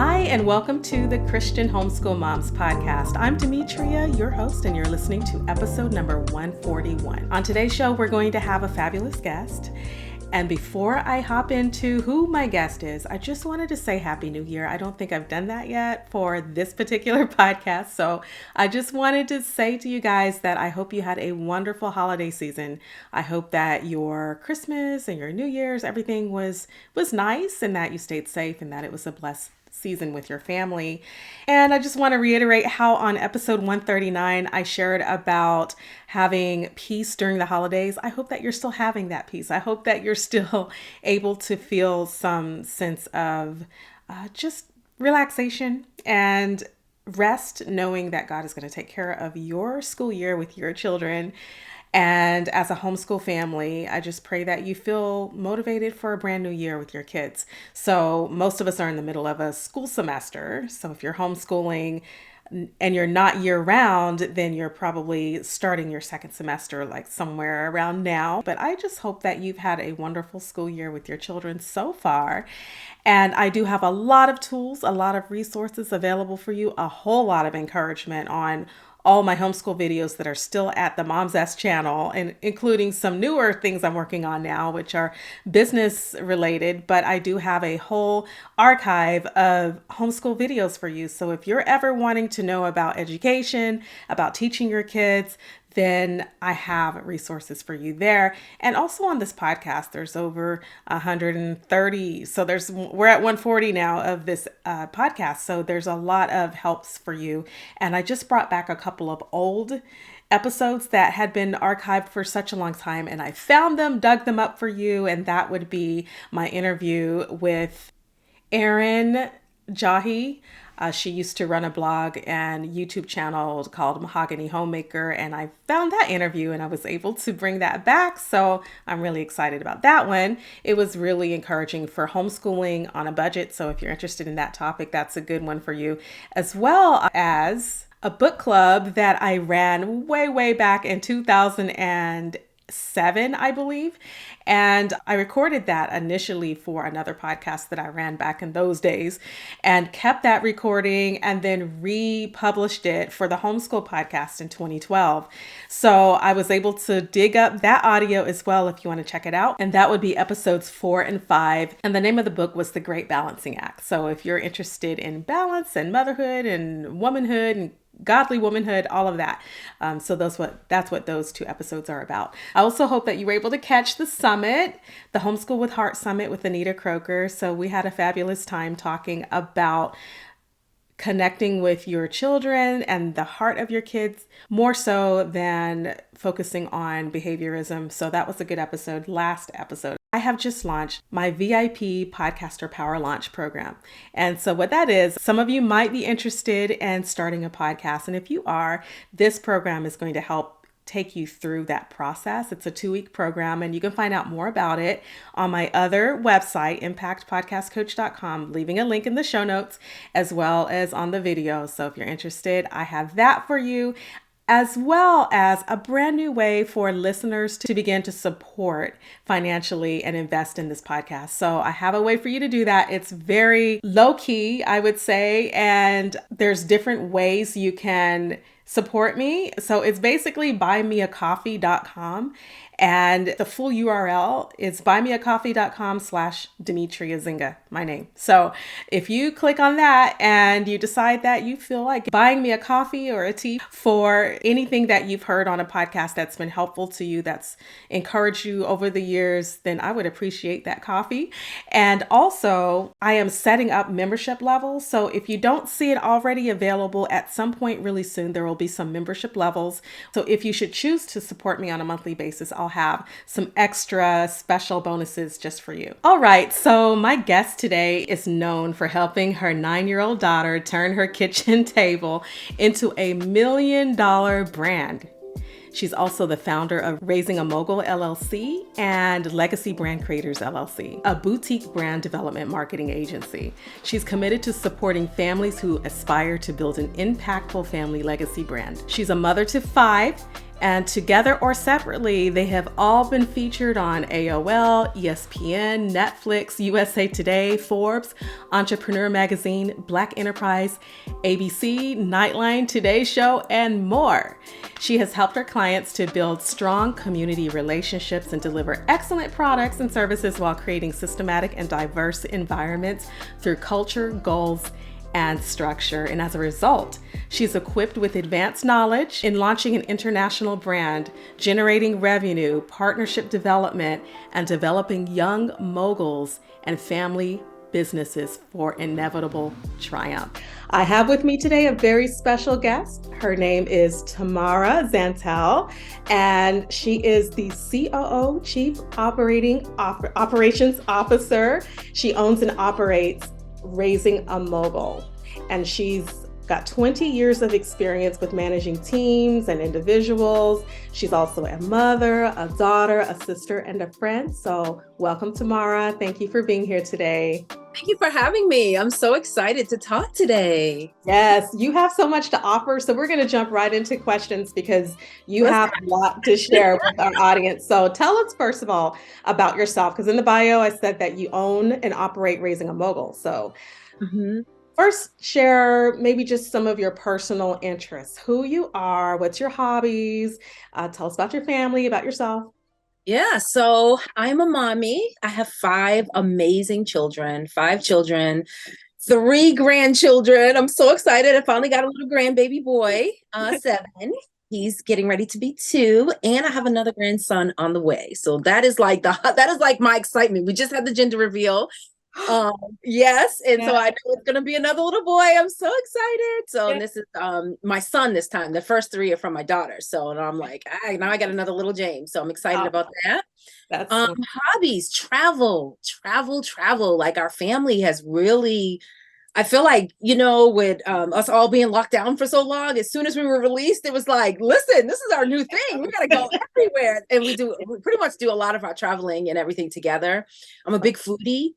Hi, and welcome to the Christian Homeschool Moms Podcast. I'm Demetria, your host, and you're listening to episode number 141. On today's show, we're going to have a fabulous guest. And before I hop into who my guest is, I just wanted to say Happy New Year. I don't think I've done that yet for this particular podcast. So I just wanted to say to you guys that I hope you had a wonderful holiday season. I hope that your Christmas and your New Year's, everything was nice, and that you stayed safe, and that it was a blessed season with your family. And I just want to reiterate how on episode 139 I shared about having peace during the holidays. I hope that you're still having that peace. I hope that you're still able to feel some sense of just relaxation and rest, knowing that God is going to take care of your school year with your children. And as a homeschool family, I just pray that you feel motivated for a brand new year with your kids. So most of us are in the middle of a school semester. So if you're homeschooling and you're not year round, then you're probably starting your second semester like somewhere around now. But I just hope that you've had a wonderful school year with your children so far. And I do have a lot of tools, a lot of resources available for you, a whole lot of encouragement on all my homeschool videos that are still at the Moms S channel, and including some newer things I'm working on now, which are business related, but I do have a whole archive of homeschool videos for you. So if you're ever wanting to know about education, about teaching your kids, then I have resources for you there. And also on this podcast, there's over 130. So we're at 140 now of this podcast. So there's a lot of helps for you. And I just brought back a couple of old episodes that had been archived for such a long time. And I found them, dug them up for you. And that would be my interview with Erin Jahi. She used to run a blog and YouTube channel called Mahogany Homemaker, and I found that interview and I was able to bring that back. So I'm really excited about that one. It was really encouraging for homeschooling on a budget. So if you're interested in that topic, that's a good one for you, as well as a book club that I ran way back in 2007, I believe. And I recorded that initially for another podcast that I ran back in those days, and kept that recording and then republished it for the Homeschool Podcast in 2012. So I was able to dig up that audio as well if you want to check it out. And that would be episodes 4 and 5. And the name of the book was The Great Balancing Act. So if you're interested in balance and motherhood and womanhood and godly womanhood, all of that. So that's what those 2 episodes are about. I also hope that you were able to catch the summit, the Homeschool with Heart Summit with Anita Croker. So we had a fabulous time talking about connecting with your children and the heart of your kids, more so than focusing on behaviorism. So that was a good episode, last episode. I have just launched my VIP Podcaster Power Launch program. And so what that is, some of you might be interested in starting a podcast. And if you are, this program is going to help take you through that process. It's a 2-week program, and you can find out more about it on my other website, impactpodcastcoach.com, leaving a link in the show notes, as well as on the video. So if you're interested, I have that for you, as well as a brand new way for listeners to begin to support financially and invest in this podcast. So I have a way for you to do that. It's very low key, I would say, and there's different ways you can support me. So it's basically buymeacoffee.com. And the full URL is buymeacoffee.com/Demetria Zinga, my name. So if you click on that and you decide that you feel like buying me a coffee or a tea for anything that you've heard on a podcast that's been helpful to you, that's encouraged you over the years, then I would appreciate that coffee. And also, I am setting up membership levels. So if you don't see it already available, at some point really soon, there will be some membership levels. So if you should choose to support me on a monthly basis, I'll have some extra special bonuses just for you. All right, so my guest today is known for helping her 9-year-old daughter turn her kitchen table into a $1 million brand. She's also the founder of Raising a Mogul LLC and Legacy Brand Creators LLC, a boutique brand development marketing agency. She's committed to supporting families who aspire to build an impactful family legacy brand. She's a mother to 5 And together or separately, they have all been featured on AOL, ESPN, Netflix, USA Today, Forbes, Entrepreneur Magazine, Black Enterprise, ABC, Nightline Today Show, and more. She has helped her clients to build strong community relationships and deliver excellent products and services while creating systematic and diverse environments through culture, goals, and structure. And as a result, she's equipped with advanced knowledge in launching an international brand, generating revenue, partnership development, and developing young moguls and family businesses for inevitable triumph. I have with me today a very special guest. Her name is Tamara Zantell, and she is the COO, Chief Operations Officer. She owns and operates Raising a Mogul, and she's got 20 years of experience with managing teams and individuals. She's also a mother, a daughter, a sister, and a friend. So welcome, Tamara. Thank you for being here today. Thank you for having me. I'm so excited to talk today. Yes, you have so much to offer. So we're going to jump right into questions because you have a lot to share with our audience. So tell us, first of all, about yourself, because in the bio, I said that you own and operate Raising a Mogul. So first, share maybe just some of your personal interests, who you are, what's your hobbies, tell us about your family, about yourself. Yeah, so I'm a mommy. I have 5 amazing children, 5 children, 3 grandchildren. I'm so excited. I finally got a little grandbaby boy, 7. He's getting ready to be 2, and I have another grandson on the way. So that is like my excitement. We just had the gender reveal. Yes, and so I know it's gonna be another little boy. I'm so excited. So and this is my son this time. The first 3 are from my daughter. So and I'm like, now I got another little James. So I'm excited about that. That's hobbies, travel. Like our family has really, I feel like, with us all being locked down for so long, as soon as we were released, it was like, listen, this is our new thing. We got to go everywhere. And we pretty much do a lot of our traveling and everything together. I'm a big foodie.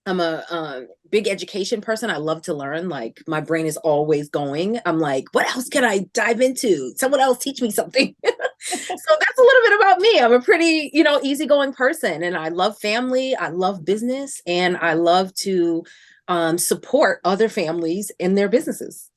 I'm a big education person. I love to learn. Like my brain is always going. I'm like, what else can I dive into? Someone else teach me something. So that's a little bit about me. I'm a pretty, easygoing person, and I love family. I love business, and I love to support other families in their businesses.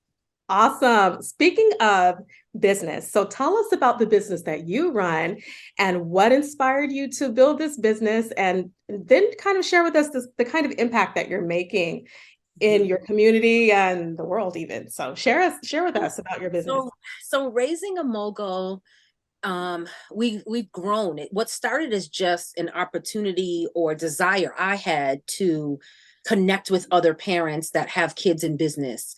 Awesome. Speaking of business, so tell us about the business that you run and what inspired you to build this business, and then kind of share with us the kind of impact that you're making in your community and the world even. So share with us about your business. So Raising a Mogul, we've grown it. What started as just an opportunity or desire I had to connect with other parents that have kids in business,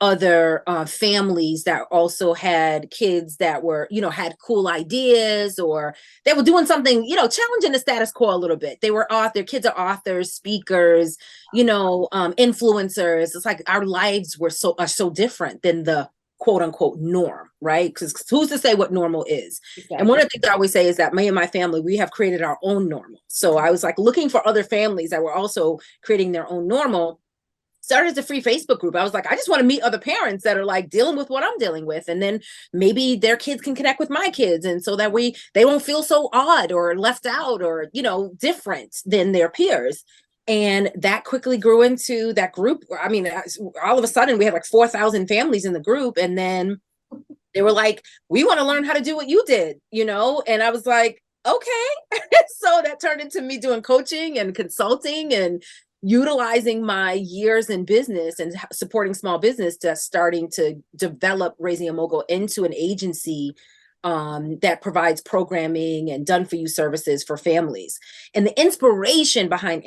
other families that also had kids that were, had cool ideas, or they were doing something, challenging the status quo a little bit. Their kids are authors, speakers, influencers. It's like our lives are so different than the quote unquote norm, right? Because who's to say what normal is? Exactly. And one of the things I always say is that me and my family, we have created our own normal. So I was like looking for other families that were also creating their own normal. Started as a free Facebook group. I was like, I just want to meet other parents that are like dealing with what I'm dealing with. And then maybe their kids can connect with my kids. And so that they won't feel so odd or left out or, different than their peers. And that quickly grew into that group. I mean, all of a sudden we had like 4,000 families in the group. And then they were like, we want to learn how to do what you did, And I was like, okay. So that turned into me doing coaching and consulting and utilizing my years in business and supporting small business to starting to develop Raising a Mogul into an agency that provides programming and done-for-you services for families. And the inspiration behind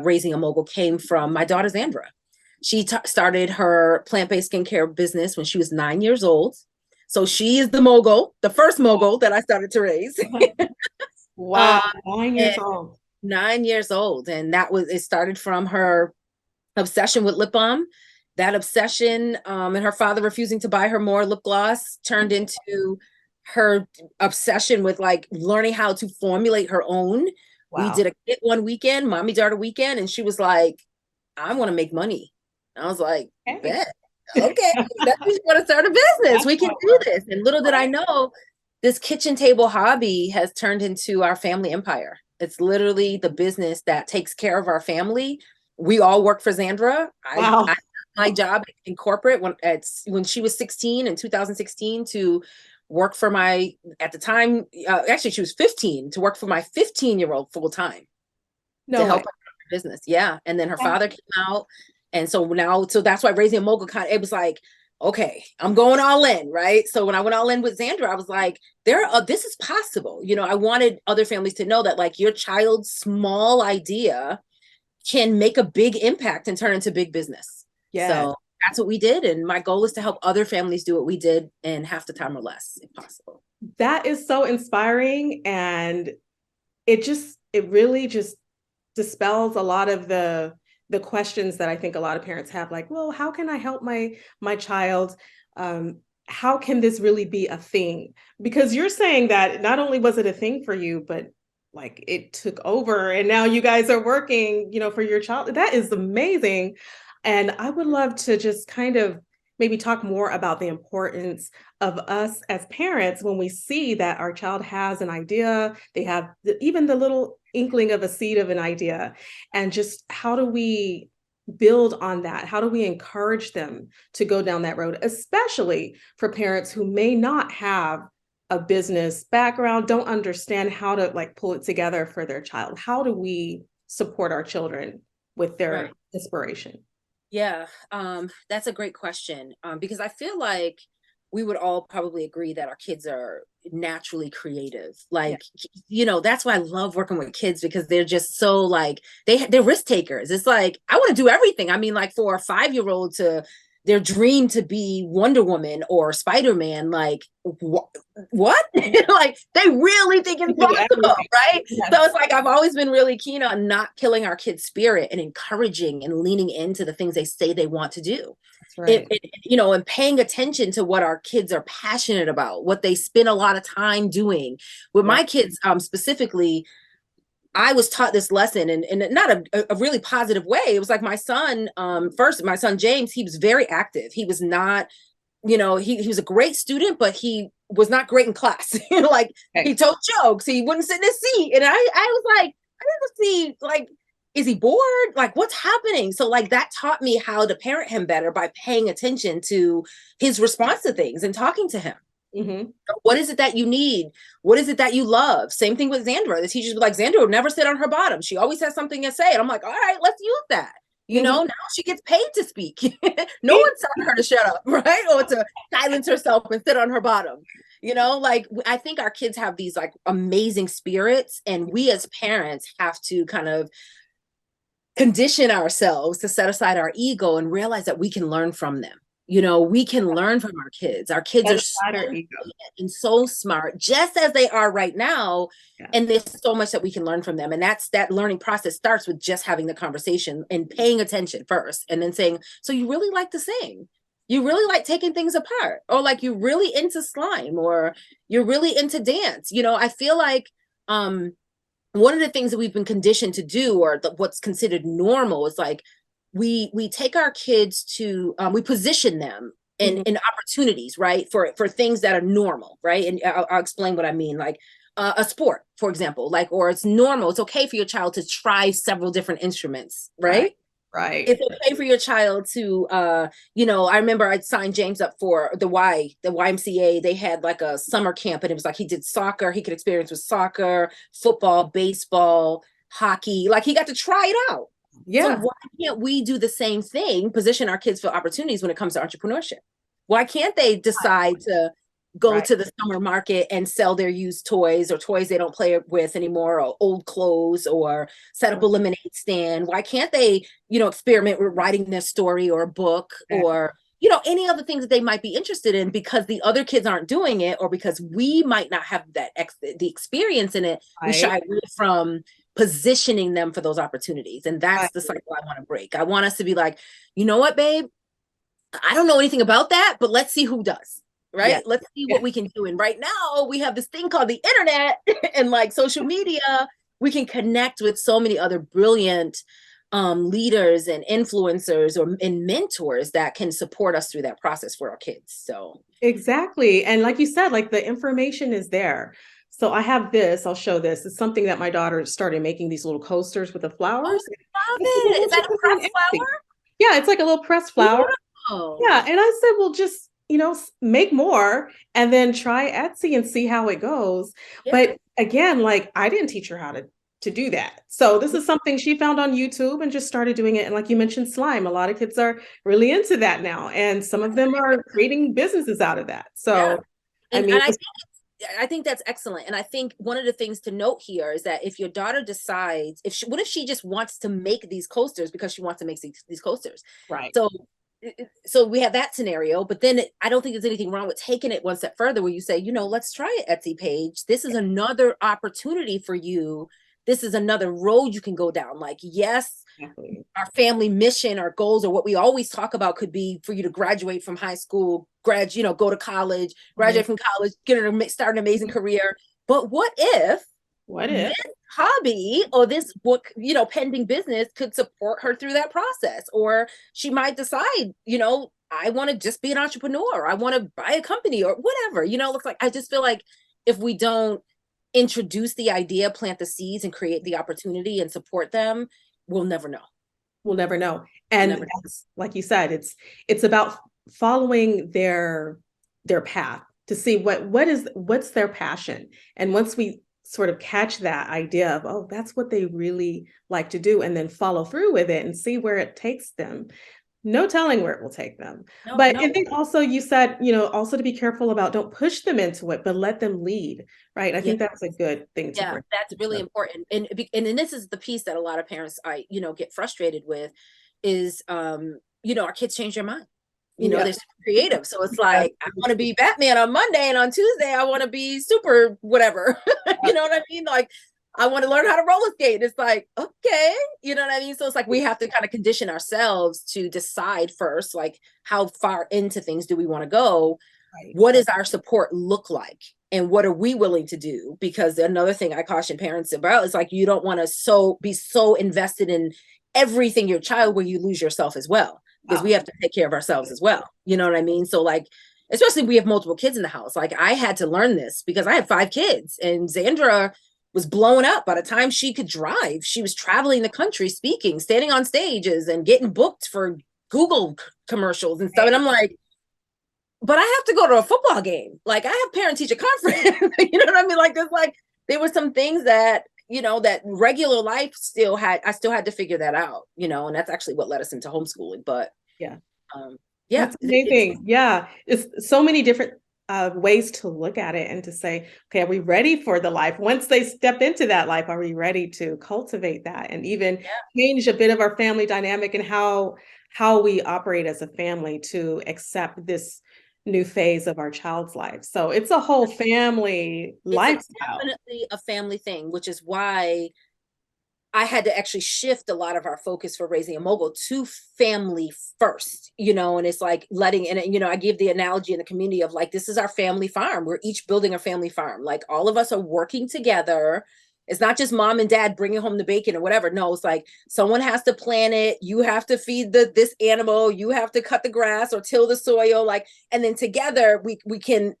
Raising a Mogul came from my daughter, Zandra. She started her plant-based skincare business when she was 9 years old. So she is the mogul, the first mogul that I started to raise. Wow, 9 years old. 9 years old. And it started from her obsession with lip balm. That obsession and her father refusing to buy her more lip gloss turned into her obsession with like learning how to formulate her own. Wow. We did a kit one weekend, mommy daughter weekend, and she was like, I want to make money. I was like, bet. Okay, that means you want to start a business. We can do this. And little did I know this kitchen table hobby has turned into our family empire. It's literally the business that takes care of our family. We all work for Xandra. Wow. My job in corporate when she was 16 in 2016 to work for my, at the time, actually she was 15, to work for my 15-year-old full time to help her business. Yeah. And then her father came out. And so that's why Raising a Mogul it was like, okay, I'm going all in, right? So when I went all in with Xandra, I was like, this is possible. I wanted other families to know that like your child's small idea can make a big impact and turn into big business. Yes. So that's what we did. And my goal is to help other families do what we did in half the time or less, if possible. That is so inspiring. And it really just dispels a lot of the questions that I think a lot of parents have, like, well, how can I help my child? How can this really be a thing? Because you're saying that not only was it a thing for you, but like it took over and now you guys are working, for your child. That is amazing. And I would love to just kind of maybe talk more about the importance of us as parents when we see that our child has an idea, they have even the little inkling of a seed of an idea, and just how do we build on that? How do we encourage them to go down that road, especially for parents who may not have a business background, don't understand how to like pull it together for their child? How do we support our children with their inspiration? Yeah, that's a great question, because I feel like we would all probably agree that our kids are naturally creative. Like, that's why I love working with kids, because they're just so like, they're risk takers. It's like, I want to do everything. I mean, like for a 5-year-old to their dream to be Wonder Woman or Spider-Man, like what? Like they really think it's possible, right? Yes. So it's like, I've always been really keen on not killing our kids' spirit and encouraging and leaning into the things they say they want to do. That's right. And paying attention to what our kids are passionate about, what they spend a lot of time doing. With my kids, specifically, I was taught this lesson in not a really positive way. It was like my son, my son, James, he was very active. He was not, he was a great student, but he was not great in class. He told jokes. He wouldn't sit in his seat. And I was like, I didn't see, like, is he bored? Like, what's happening? So like that taught me how to parent him better by paying attention to his response to things and talking to him. Mm-hmm. What is it that you need? What is it that you love? Same thing with Xandra. The teachers were like, Xandra would never sit on her bottom. She always has something to say. And I'm like, all right, let's use that. Now she gets paid to speak. No one's telling her to shut up, right? Or to silence herself and sit on her bottom. Like I think our kids have these like amazing spirits, and we as parents have to kind of condition ourselves to set aside our ego and realize that we can learn from them. We can learn from our kids. Our kids are so and so smart, just as they are right now. Yeah. And there's so much that we can learn from them. And that learning process starts with just having the conversation and paying attention first, and then saying, so you really like to sing? You really like taking things apart? Or like you're really into slime, or you're really into dance? I feel like one of the things that we've been conditioned to do, or what's considered normal, is like, we take our kids to, we position them in opportunities, right? For things that are normal, right? And I'll explain what I mean. Like a sport, for example, or it's normal. It's okay for your child to try several different instruments, right? Right. It's okay for your child to, I remember I signed James up for the YMCA. They had like a summer camp, and it was like he did soccer. He could experience with soccer, football, baseball, hockey. Like he got to try it out. Yeah. So why can't we do the same thing, position our kids for opportunities when it comes to entrepreneurship? Why can't they decide to go to the summer market and sell their used toys, or toys they don't play with anymore, or old clothes, or set up a lemonade stand? Why can't they, experiment with writing their story or a book, or, any other things that they might be interested in, because the other kids aren't doing it, or because we might not have the experience in it. We shy away from positioning them for those opportunities. And that's the cycle I want to break. I want us to be like, you know what, babe? I don't know anything about that, but let's see who does, right? Yes. Let's see what we can do. And right now we have this thing called the internet and like social media. We can connect with so many other brilliant leaders and influencers and mentors that can support us through that process for our kids. So exactly. And like you said, like the information is there. So I have this, I'll show this. It's something that my daughter started making, these little coasters with the oh, flowers. love I said, well, it. Is won't you that a put them pressed on Etsy? flower? Yeah, it's like a little pressed flower. Beautiful. Yeah. And I said, well, just, make more and then try Etsy and see how it goes. Yeah. But again, like I didn't teach her how to do that. So this is something she found on YouTube and just started doing it. And like you mentioned, slime, a lot of kids are really into that now. And some of them are creating businesses out of that. So, Yeah. I mean, I think that's excellent. And I think one of the things to note here is that if your daughter decides, what if she just wants to make these coasters because she wants to make these coasters? right. So we have that scenario, but then I don't think there's anything wrong with taking it one step further where you say, let's try an Etsy page. This is another opportunity for you. This is another road you can go down. Like, yes, Exactly. our family mission, our goals, or what we always talk about could be for you to graduate from high school, go to college, graduate from college, start an amazing career. But what if this hobby or this book, pending business could support her through that process? Or she might decide, I want to just be an entrepreneur. I want to buy a company or whatever, looks like. I just feel like if we don't introduce the idea, plant the seeds and create the opportunity and support them, we'll never know. We'll never know. And that's, like you said, it's about following their path to see what's their passion. And once we sort of catch that idea of, oh, that's what they really like to do, and then follow through with it and see where it takes them. No telling where it will take them. I think also you said, also to be careful about, don't push them into it, but let them lead, right? I think that's a good thing to bring. That's really important. And this is the piece that a lot of parents, get frustrated with is, our kids change their mind. They're super creative. So it's like, I want to be Batman on Monday, and on Tuesday, I want to be super whatever. You know what I mean? Like, I want to learn how to roller skate. It's like, okay, you know what I mean? So it's like, we have to kind of condition ourselves to decide first, like, how far into things do we want to go? Right. What does our support look like? And what are we willing to do? Because another thing I caution parents about is like, you don't want to be so invested in everything your child where you lose yourself as well, because we have to take care of ourselves as well. You know what I mean? So like, especially if we have multiple kids in the house, like I had to learn this because I have 5 kids, and Xandra was blowing up. By the time she could drive, she was traveling the country, speaking, standing on stages and getting booked for Google commercials and stuff. And I'm like, but I have to go to a football game. Like, I have parent teacher conference. You know what I mean? Like, there's like, there were some things that, that regular life I still had to figure that out, and that's actually what led us into homeschooling. But that's amazing. It's so many different ways to look at it and to say, okay, are we ready for the life? Once they step into that life, are we ready to cultivate that and even change a bit of our family dynamic and how we operate as a family to accept this new phase of our child's life? So it's a whole family lifestyle. Definitely a family thing, which is why I had to actually shift a lot of our focus for raising a mogul to family first, and it's like I give the analogy in the community of like, this is our family farm. We're each building a family farm. Like, all of us are working together. It's not just mom and dad bringing home the bacon or whatever. No, it's like someone has to plant it. You have to feed this animal. You have to cut the grass or till the soil. Like, and then together we can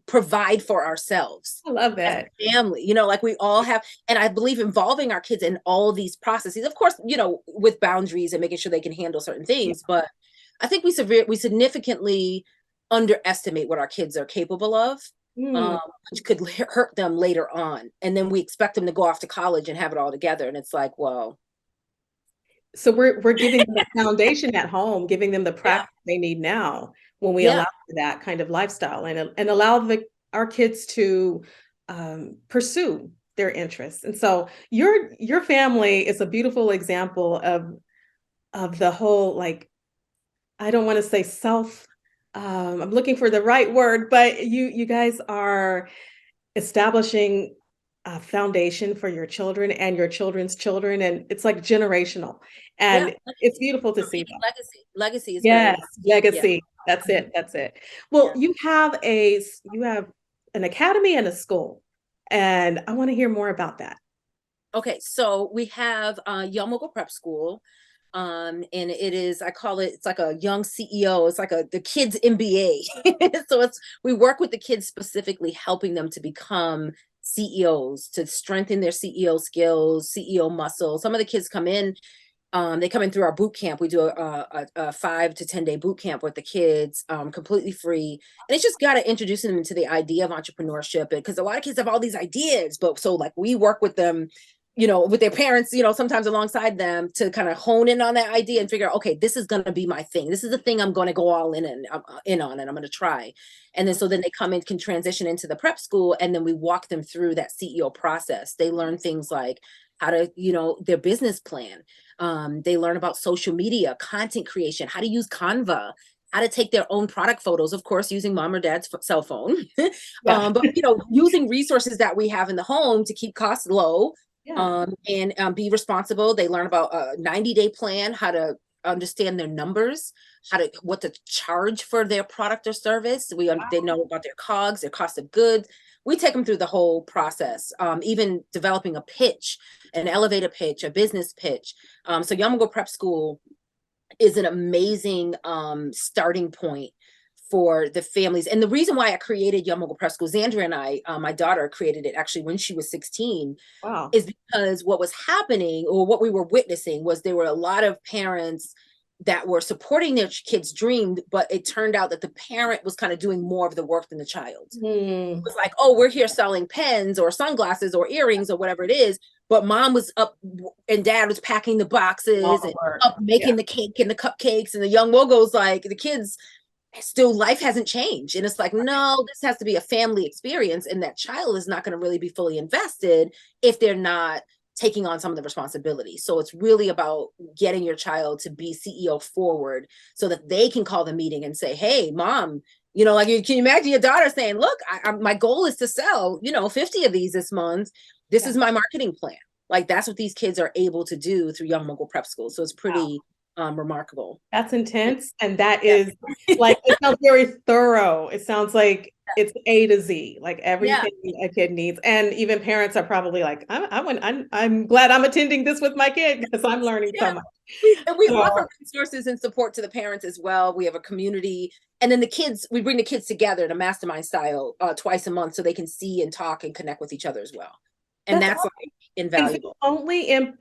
provide for ourselves. I love that. As a family, like we all have, and I believe involving our kids in all these processes, of course, with boundaries and making sure they can handle certain things. But I think we significantly underestimate what our kids are capable of. Which could hurt them later on. And then we expect them to go off to college and have it all together. And it's like, well. So we're giving them the foundation at home, giving them the practice they need now when we allow for that kind of lifestyle and allow our kids to pursue their interests. And so your family is a beautiful example of the whole, like, I don't want to say I'm looking for the right word, but you guys are establishing a foundation for your children and your children's children, and it's like generational, and it's beautiful to see that. Legacy is legacy. That's it. Well, you have an academy and a school, and I want to hear more about that. Okay, so we have Young Mogul Prep School. And it is, I call it, it's like a young CEO. It's like the kids MBA. So we work with the kids specifically, helping them to become CEOs, to strengthen their CEO skills, CEO muscle. Some of the kids come in, they come in through our boot camp. We do a 5 to 10 day boot camp with the kids, completely free. And it's just got to introduce them to the idea of entrepreneurship, because a lot of kids have all these ideas, but so like we work with them, with their parents, sometimes alongside them, to kind of hone in on that idea and figure out, okay, this is going to be my thing. This is the thing I'm going to go all in on, and I'm going to try. And then, so then they come in, can transition into the prep school. And then we walk them through that CEO process. They learn things like how to, their business plan. They learn about social media, content creation, how to use Canva, how to take their own product photos, of course, using mom or dad's cell phone. Yeah. But, using resources that we have in the home to keep costs low. Yeah. And be responsible. They learn about a 90-day plan, how to understand their numbers, what to charge for their product or service. They know about their COGS, their cost of goods. We take them through the whole process, even developing a pitch, an elevator pitch, a business pitch. So Young Mogul Prep School is an amazing starting point for the families. And the reason why I created Young Mogul Prep School, Xandra and I, my daughter, created it actually when she was 16. Wow. Is because what was happening, or what we were witnessing, was there were a lot of parents that were supporting their kids' dream, but it turned out that the parent was kind of doing more of the work than the child. It was like, oh, we're here selling pens or sunglasses or earrings or whatever it is, but mom was up and dad was packing the boxes and up making the cake and the cupcakes, and the young Mogul's like, the kids still, life hasn't changed. And it's like, no, this has to be a family experience. And that child is not going to really be fully invested if they're not taking on some of the responsibility. So it's really about getting your child to be CEO forward, so that they can call the meeting and say, hey, mom, like, can you imagine your daughter saying, look, my goal is to sell, 50 of these this month. This is my marketing plan. Like, that's what these kids are able to do through Young Mogul Prep School. So it's pretty remarkable. That's intense. And that is like, it sounds very thorough. It sounds like it's A to Z, like everything a kid needs. And even parents are probably like, I'm glad I'm attending this with my kid, because I'm learning so much. And we offer resources and support to the parents as well. We have a community, and then we bring the kids together in a mastermind style twice a month, so they can see and talk and connect with each other as well. And that's like invaluable.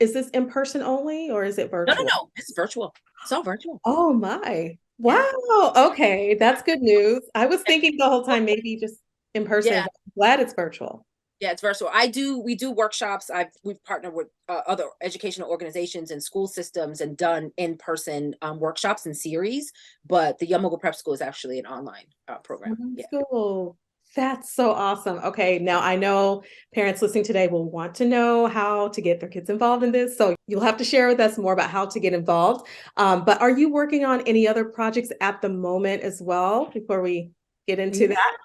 Is this in person only, or is it virtual? No, it's virtual. It's all virtual. Oh my. Wow. Okay. That's good news. I was thinking the whole time, maybe just in person. Yeah. I'm glad it's virtual. Yeah, it's virtual. We do workshops. We've partnered with other educational organizations and school systems and done in-person workshops and series, but the Young Mogul Prep School is actually an online program. Cool. That's so awesome. Okay, now I know parents listening today will want to know how to get their kids involved in this. So you'll have to share with us more about how to get involved. But are you working on any other projects at the moment as well, before we get into that?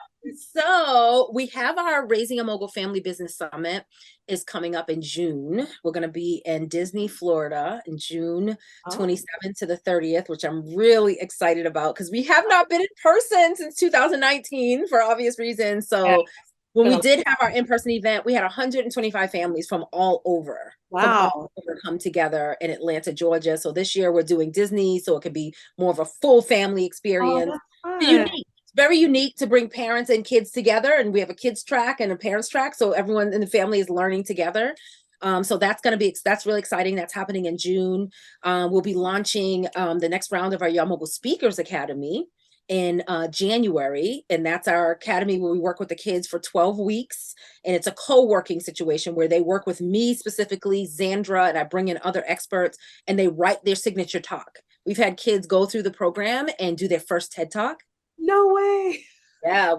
So we have our Raising a Mogul Family Business Summit is coming up in June. We're going to be in Disney, Florida in June 27th to the 30th, which I'm really excited about, because we have not been in person since 2019 for obvious reasons. So when we did have our in-person event, we had 125 families from all over. Wow. Come together in Atlanta, Georgia. So this year we're doing Disney, so it could be more of a full family experience. Unique. Very unique to bring parents and kids together, and we have a kids track and a parents track, so everyone in the family is learning together. So that's really exciting. That's happening in June. We'll be launching the next round of our Young Mogul Speakers Academy in January, and that's our academy where we work with the kids for 12 weeks, and it's a co-working situation where they work with me specifically, Xandra, and I bring in other experts, and they write their signature talk. We've had kids go through the program and do their first TED Talk. No way. Yeah,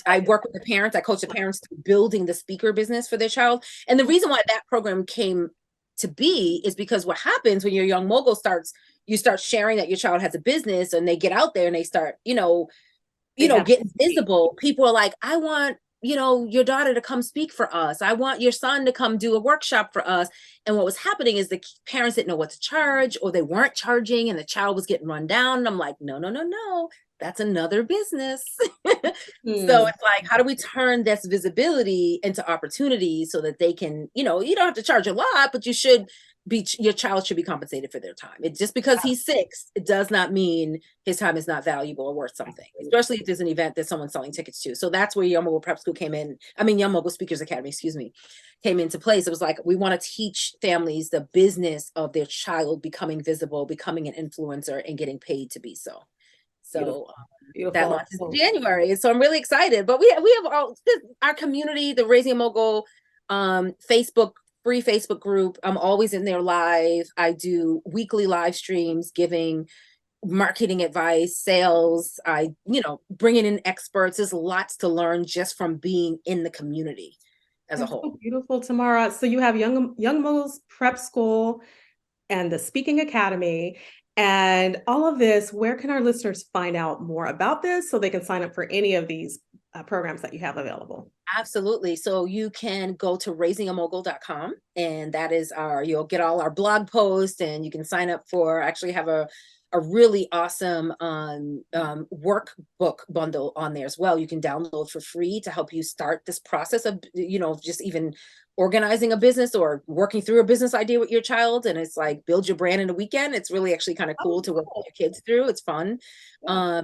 I work with the parents. I coach the parents through building the speaker business for their child. And the reason why that program came to be is because what happens when your young mogul you start sharing that your child has a business, and they get out there and they start, getting visible. People are like, I want, your daughter to come speak for us. I want your son to come do a workshop for us. And what was happening is the parents didn't know what to charge, or they weren't charging, and the child was getting run down. And I'm like, no. that's another business. Hmm. So it's like, how do we turn this visibility into opportunity so that they can, you don't have to charge a lot, but your child should be compensated for their time. It just because he's 6, it does not mean his time is not valuable or worth something, especially if there's an event that someone's selling tickets to. So that's where Young Mogul Prep School came in. Young Mogul Speakers Academy, came into place. It was like, we want to teach families the business of their child becoming visible, becoming an influencer, and getting paid to be so. So Beautiful. that launches in January. So I'm really excited. But we have all our community, the Raising a Mogul free Facebook group. I'm always in there live. I do weekly live streams giving marketing advice, sales. I, bringing in experts. There's lots to learn just from being in the community as a whole. So beautiful, Tamara. So you have Young Mogul's Prep School and the Speaking Academy and all of this. Where can our listeners find out more about this so they can sign up for any of these programs that you have available? Absolutely. So you can go to raisingamogul.com, and that is you'll get all our blog posts, and you can sign up for, actually have a really awesome workbook bundle on there as well. You can download for free to help you start this process of, just even organizing a business or working through a business idea with your child. And it's like, build your brand in a weekend. It's really actually kind of cool to work with your kids through. It's fun. All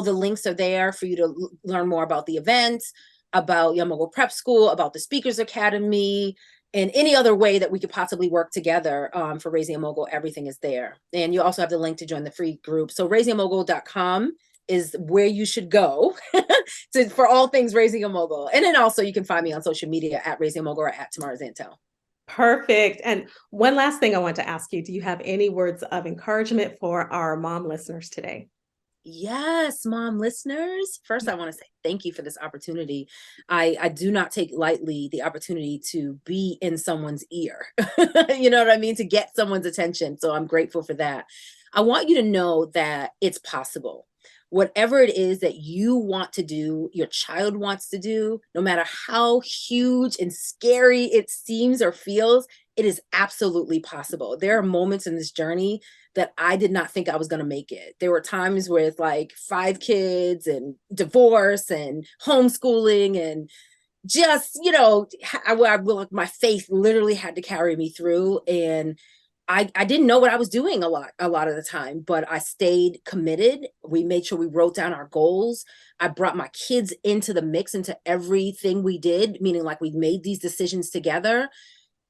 the links are there for you to learn more about the events, about Young Mogul Prep School, about the Speakers Academy, and any other way that we could possibly work together for Raising a Mogul. Everything is there. And you also have the link to join the free group. So raisingamogul.com is where you should go for all things Raising a Mogul. And then also you can find me on social media at Raising a Mogul or at Tamara Zantell. Perfect. And one last thing I want to ask you, do you have any words of encouragement for our mom listeners today? Yes, mom listeners. First, I want to say thank you for this opportunity. I do not take lightly the opportunity to be in someone's ear. You know what I mean? To get someone's attention. So I'm grateful for that. I want you to know that it's possible. Whatever it is that you want to do, your child wants to do, no matter how huge and scary it seems or feels, it is absolutely possible. There are moments in this journey that I did not think I was going to make it. There were times with like 5 kids and divorce and homeschooling and just, my faith literally had to carry me through. And I didn't know what I was doing a lot of the time, but I stayed committed. We made sure we wrote down our goals. I brought my kids into the mix, into everything we did, meaning like we made these decisions together.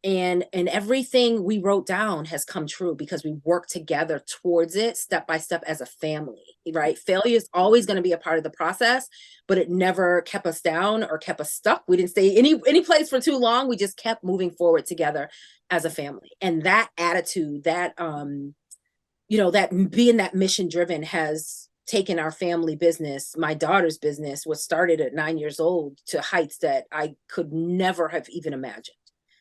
And everything we wrote down has come true because we worked together towards it step by step as a family, right? Failure is always going to be a part of the process, but it never kept us down or kept us stuck. We didn't stay any place for too long. We just kept moving forward together as a family. And that attitude, that, that being that mission driven has taken our family business, my daughter's business, was started at 9 years old, to heights that I could never have even imagined.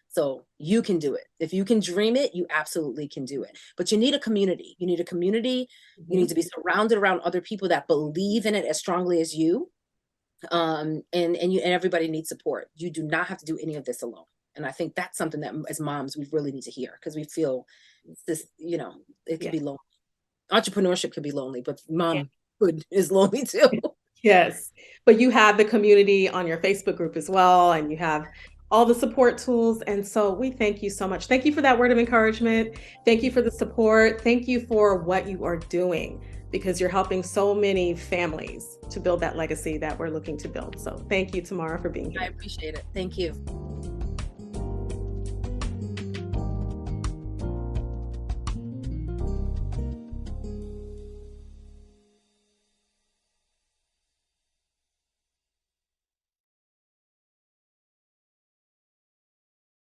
So you can do it. If you can dream it, you absolutely can do it. But you need a community. You need a community. Mm-hmm. You need to be surrounded around other people that believe in it as strongly as you. And everybody needs support. You do not have to do any of this alone. And I think that's something that as moms, we really need to hear, because we feel this, it can be lonely. Entrepreneurship can be lonely, but momhood is lonely too. Yes. But you have the community on your Facebook group as well, and you have all the support tools. And so we thank you so much. Thank you for that word of encouragement. Thank you for the support. Thank you for what you are doing, because you're helping so many families to build that legacy that we're looking to build. So thank you, Tamara, for being here. I appreciate it. Thank you.